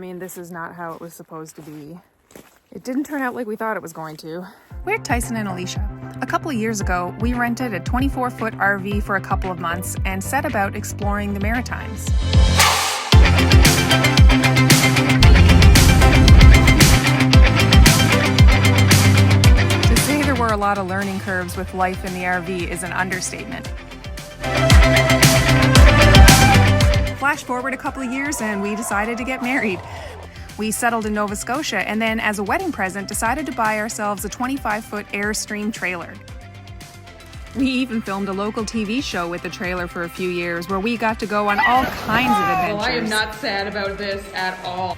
I mean, this is not how it was supposed to be. It didn't turn out like we thought it was going to. We're Tyson and Alicia. A couple of years ago, we rented a 24-foot RV for a couple of months and set about exploring the Maritimes. To say there were a lot of learning curves with life in the RV is an understatement. Flash forward a couple of years and we decided to get married. We settled in Nova Scotia and then, as a wedding present, decided to buy ourselves a 25-foot airstream trailer. We even filmed a local TV show with the trailer for a few years where we got to go on all kinds of adventures. Well, I am not sad about this at all.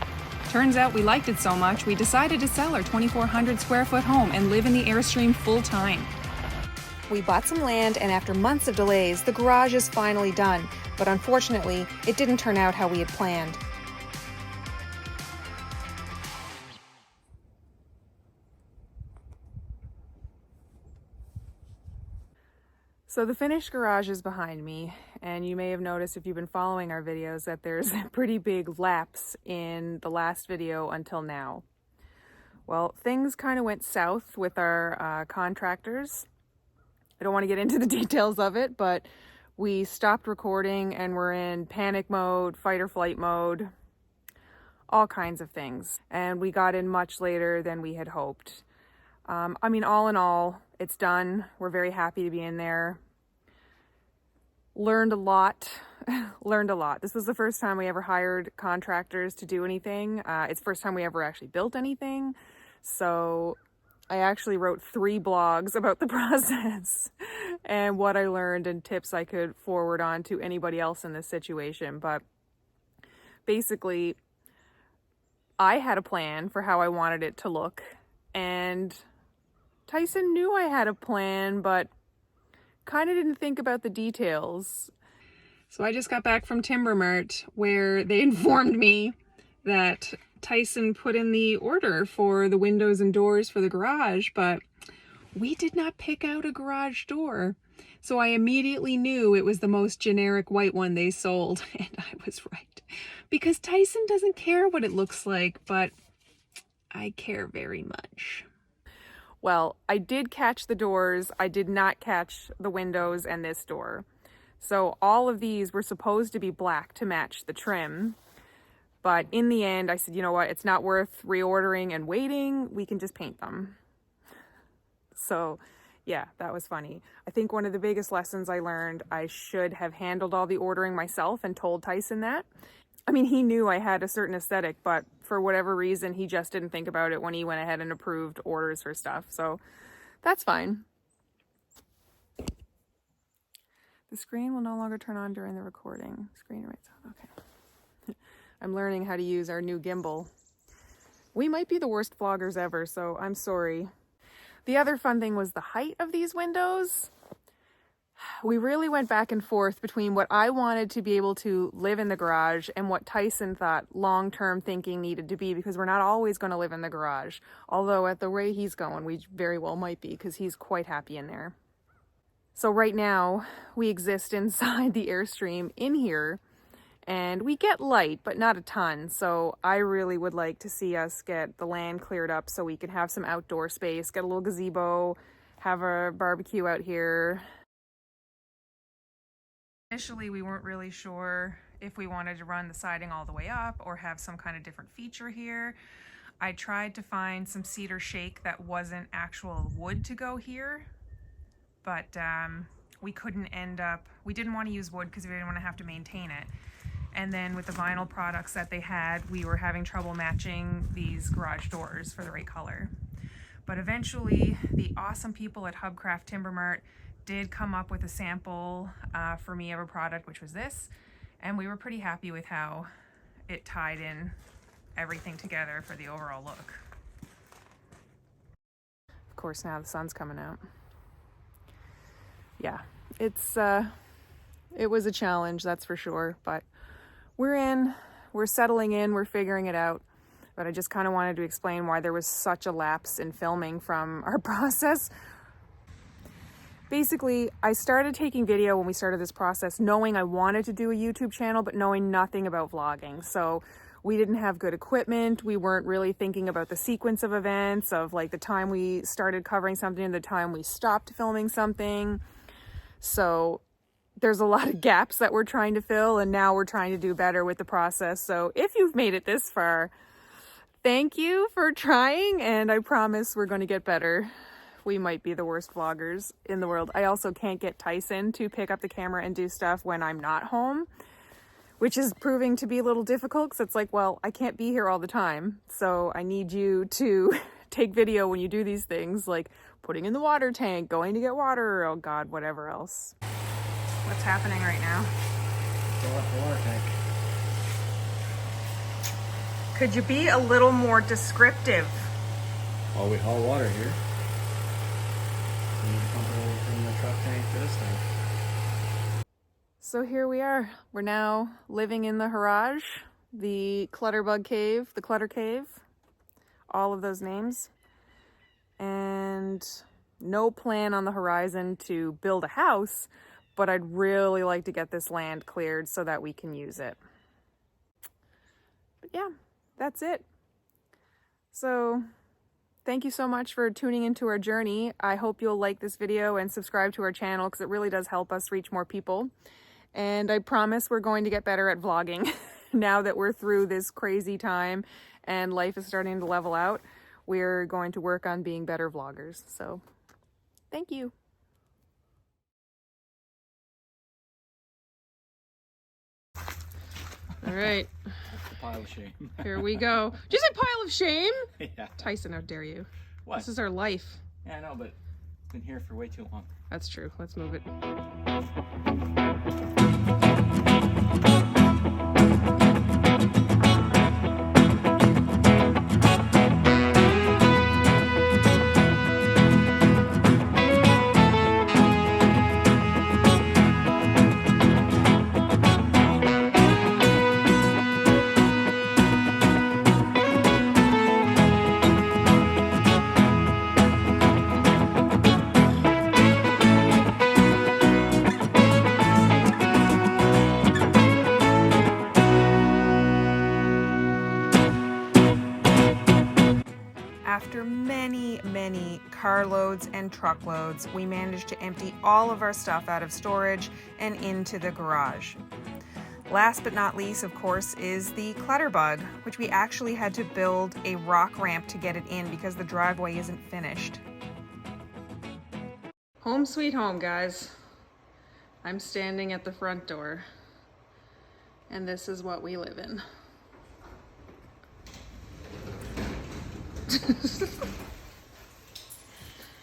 Turns out we liked it so much, we decided to sell our 2,400 square foot home and live in the airstream full time. We bought some land, and after months of delays, the garage is finally done. But unfortunately, it didn't turn out how we had planned. So the finished garage is behind me, and you may have noticed if you've been following our videos that there's a pretty big lapse in the last video until now. Well, things kind of went south with our contractors. I don't want to get into the details of it, but we stopped recording and we're in panic mode, fight or flight mode, all kinds of things. And we got in much later than we had hoped. I mean, all in all, it's done. We're very happy to be in there. Learned a lot. Learned a lot. This was the first time we ever hired contractors to do anything. It's the first time we ever actually built anything. So I actually wrote 3 blogs about the process and what I learned and tips I could forward on to anybody else in this situation. But basically, I had a plan for how I wanted it to look, and Tyson knew I had a plan, but kind of didn't think about the details. So I just got back from Timber Mart where they informed me that Tyson put in the order for the windows and doors for the garage, but we did not pick out a garage door. So I immediately knew it was the most generic white one they sold, and I was right. Because Tyson doesn't care what it looks like, but I care very much. Well, I did catch the doors. I did not catch the windows and this door. So all of these were supposed to be black to match the trim. But in the end, I said, you know what? It's not worth reordering and waiting. We can just paint them. So yeah, that was funny. I think one of the biggest lessons I learned, I should have handled all the ordering myself and told Tyson that. I mean, he knew I had a certain aesthetic, but for whatever reason, he just didn't think about it when he went ahead and approved orders for stuff. So that's fine. The screen will no longer turn on during the recording. Screen remains on. Okay. I'm learning how to use our new gimbal. We might be the worst vloggers ever, so I'm sorry. The other fun thing was the height of these windows. We really went back and forth between what I wanted to be able to live in the garage and what Tyson thought long-term thinking needed to be, because we're not always going to live in the garage. Although at the rate he's going, we very well might be, because he's quite happy in there. So right now, we exist inside the Airstream in here, and we get light, but not a ton. So I really would like to see us get the land cleared up so we can have some outdoor space, get a little gazebo, have a barbecue out here. Initially, we weren't really sure if we wanted to run the siding all the way up or have some kind of different feature here. I tried to find some cedar shake that wasn't actual wood to go here, but we couldn't we didn't want to use wood because we didn't want to have to maintain it. And then with the vinyl products that they had, we were having trouble matching these garage doors for the right color. But eventually, the awesome people at Hubcraft Timber Mart did come up with a sample for me of a product, which was this, and we were pretty happy with how it tied in everything together for the overall look. Of course, now the sun's coming out. Yeah, it was a challenge, that's for sure, but we're settling in, we're figuring it out. But I just kind of wanted to explain why there was such a lapse in filming from our process. Basically, I started taking video when we started this process, knowing I wanted to do a YouTube channel, but knowing nothing about vlogging. So we didn't have good equipment. We weren't really thinking about the sequence of events of like the time we started covering something and the time we stopped filming something. So there's a lot of gaps that we're trying to fill, and now we're trying to do better with the process. So if you've made it this far, thank you for trying, and I promise we're going to get better. We might be the worst vloggers in the world. I also can't get Tyson to pick up the camera and do stuff when I'm not home, which is proving to be a little difficult because it's like, well, I can't be here all the time. So I need you to take video when you do these things, like putting in the water tank, going to get water, oh God, whatever else. What's happening right now? Fill up the water tank. Could you be a little more descriptive? Well, we haul water here. We need to pump it over from the truck tank to this tank. So here we are. We're now living in the garage, the Clutterbug Cave, the Clutter Cave, all of those names. And no plan on the horizon to build a house, but I'd really like to get this land cleared so that we can use it. But yeah, that's it. So thank you so much for tuning into our journey. I hope you'll like this video and subscribe to our channel because it really does help us reach more people. And I promise we're going to get better at vlogging now that we're through this crazy time and life is starting to level out. We're going to work on being better vloggers. So thank you. All right. That's a pile of shame. Here we go. Did you say pile of shame? Yeah. Tyson, how dare you? What? This is our life. Yeah, I know, but it's been here for way too long. That's true. Let's move it. After many carloads and truckloads, we managed to empty all of our stuff out of storage and into the garage. Last but not least, of course, is the Clutterbug, which we actually had to build a rock ramp to get it in because the driveway isn't finished. Home sweet home, guys. I'm standing at the front door, and this is what we live in.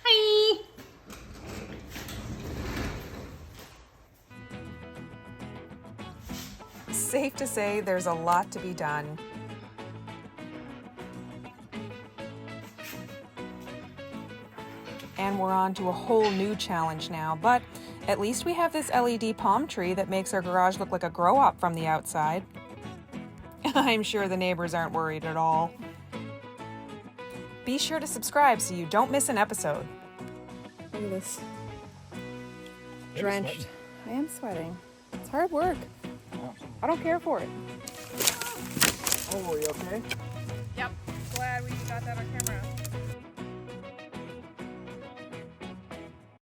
Hi! Safe to say there's a lot to be done. And we're on to a whole new challenge now, but at least we have this LED palm tree that makes our garage look like a grow-up from the outside. I'm sure the neighbors aren't worried at all. Be sure to subscribe so you don't miss an episode. Look at this. Drenched. I am sweating. It's hard work. Oh. I don't care for it. Oh, are you okay? Yep. Glad we got that on camera.